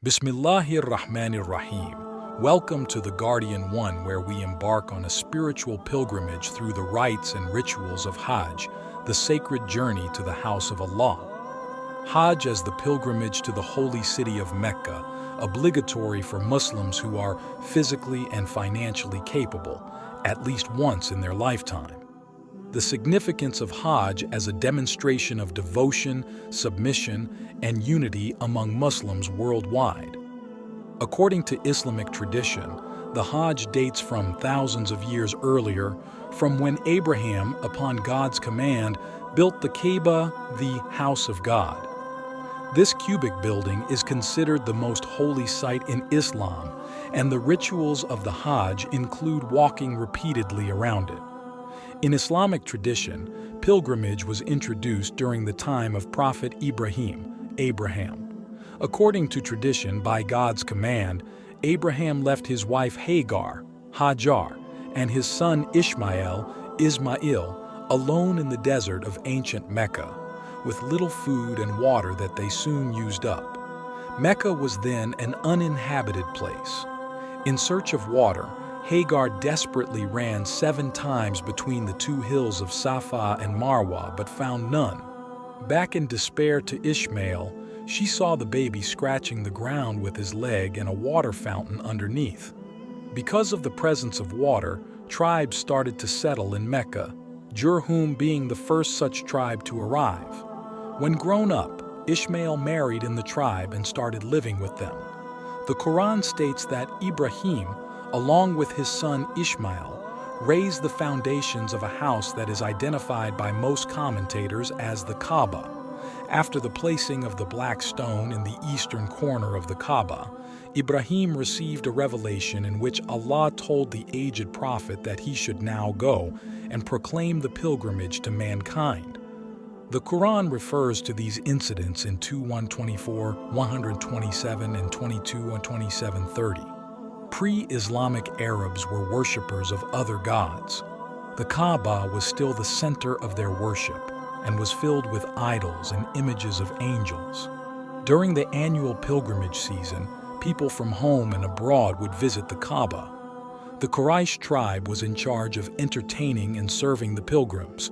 Bismillahir-Rahmanir-Rahim. Welcome to the Guardian One, where we embark on a spiritual pilgrimage through the rites and rituals of Hajj, the sacred journey to the house of Allah. Hajj as the pilgrimage to the holy city of Mecca, obligatory for Muslims who are physically and financially capable, at least once in their lifetime. The significance of Hajj as a demonstration of devotion, submission, and unity among Muslims worldwide. According to Islamic tradition, the Hajj dates from thousands of years earlier, from when Abraham, upon God's command, built the Kaaba, the house of God. This cubic building is considered the most holy site in Islam, and the rituals of the Hajj include walking repeatedly around it. In Islamic tradition, pilgrimage was introduced during the time of Prophet Abraham. According to tradition, by God's command, Abraham left his wife Hajar, and his son Ismail, alone in the desert of ancient Mecca, with little food and water that they soon used up. Mecca was then an uninhabited place. In search of water, Hagar desperately ran 7 times between the 2 hills of Safa and Marwa, but found none. Back in despair to Ishmael, she saw the baby scratching the ground with his leg and a water fountain underneath. Because of the presence of water, tribes started to settle in Mecca, Jurhum being the first such tribe to arrive. When grown up, Ishmael married in the tribe and started living with them. The Quran states that Ibrahim, along with his son Ishmael, raised the foundations of a house that is identified by most commentators as the Kaaba. After the placing of the black stone in the eastern corner of the Kaaba, Ibrahim received a revelation in which Allah told the aged prophet that he should now go and proclaim the pilgrimage to mankind. The Quran refers to these incidents in 2:124, 127, and 22:27-30. Pre-Islamic Arabs were worshippers of other gods. The Kaaba was still the center of their worship and was filled with idols and images of angels. During the annual pilgrimage season, people from home and abroad would visit the Kaaba. The Quraysh tribe was in charge of entertaining and serving the pilgrims.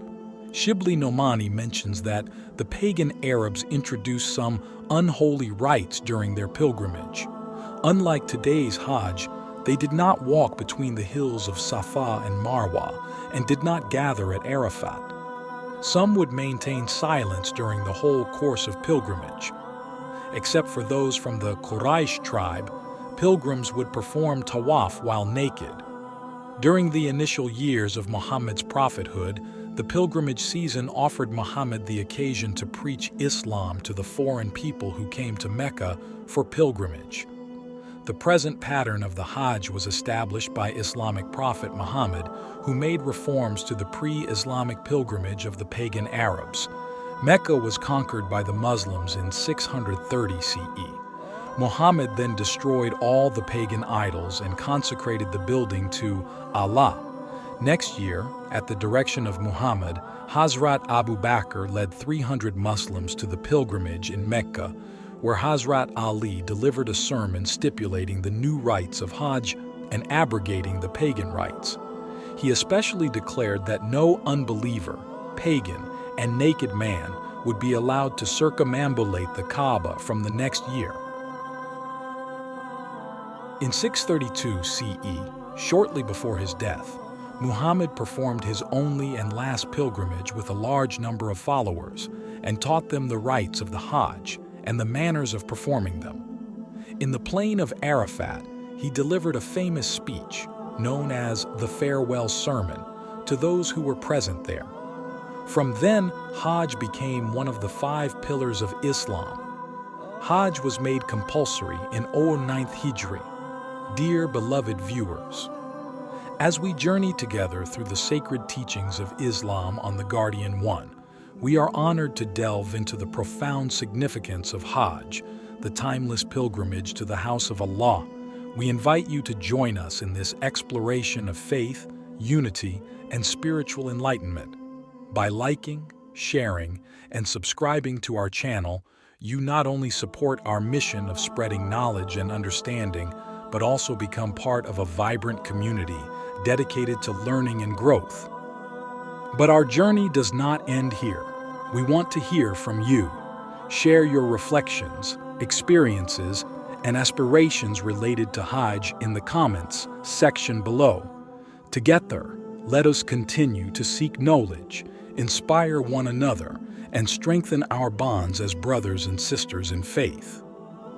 Shibli Nomani mentions that the pagan Arabs introduced some unholy rites during their pilgrimage. Unlike today's Hajj, they did not walk between the hills of Safa and Marwa and did not gather at Arafat. Some would maintain silence during the whole course of pilgrimage. Except for those from the Quraysh tribe, pilgrims would perform tawaf while naked. During the initial years of Muhammad's prophethood, the pilgrimage season offered Muhammad the occasion to preach Islam to the foreign people who came to Mecca for pilgrimage. The present pattern of the Hajj was established by Islamic prophet Muhammad, who made reforms to the pre-Islamic pilgrimage of the pagan Arabs. Mecca was conquered by the Muslims in 630 CE. Muhammad then destroyed all the pagan idols and consecrated the building to Allah. Next year, at the direction of Muhammad, Hazrat Abu Bakr led 300 Muslims to the pilgrimage in Mecca, where Hazrat Ali delivered a sermon stipulating the new rites of Hajj and abrogating the pagan rites. He especially declared that no unbeliever, pagan, and naked man would be allowed to circumambulate the Kaaba from the next year. In 632 CE, shortly before his death, Muhammad performed his only and last pilgrimage with a large number of followers and taught them the rites of the Hajj and the manners of performing them. In the plain of Arafat, he delivered a famous speech, known as the Farewell Sermon, to those who were present there. From then, Hajj became one of the 5 pillars of Islam. Hajj was made compulsory in 09th Hijri. Dear beloved viewers, as we journey together through the sacred teachings of Islam on the Guardian One, we are honored to delve into the profound significance of Hajj, the timeless pilgrimage to the house of Allah. We invite you to join us in this exploration of faith, unity, and spiritual enlightenment. By liking, sharing, and subscribing to our channel, you not only support our mission of spreading knowledge and understanding, but also become part of a vibrant community dedicated to learning and growth. But our journey does not end here. We want to hear from you. Share your reflections, experiences, and aspirations related to Hajj in the comments section below. Together, let us continue to seek knowledge, inspire one another, and strengthen our bonds as brothers and sisters in faith.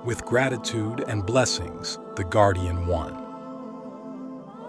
With gratitude and blessings, the Guardian One.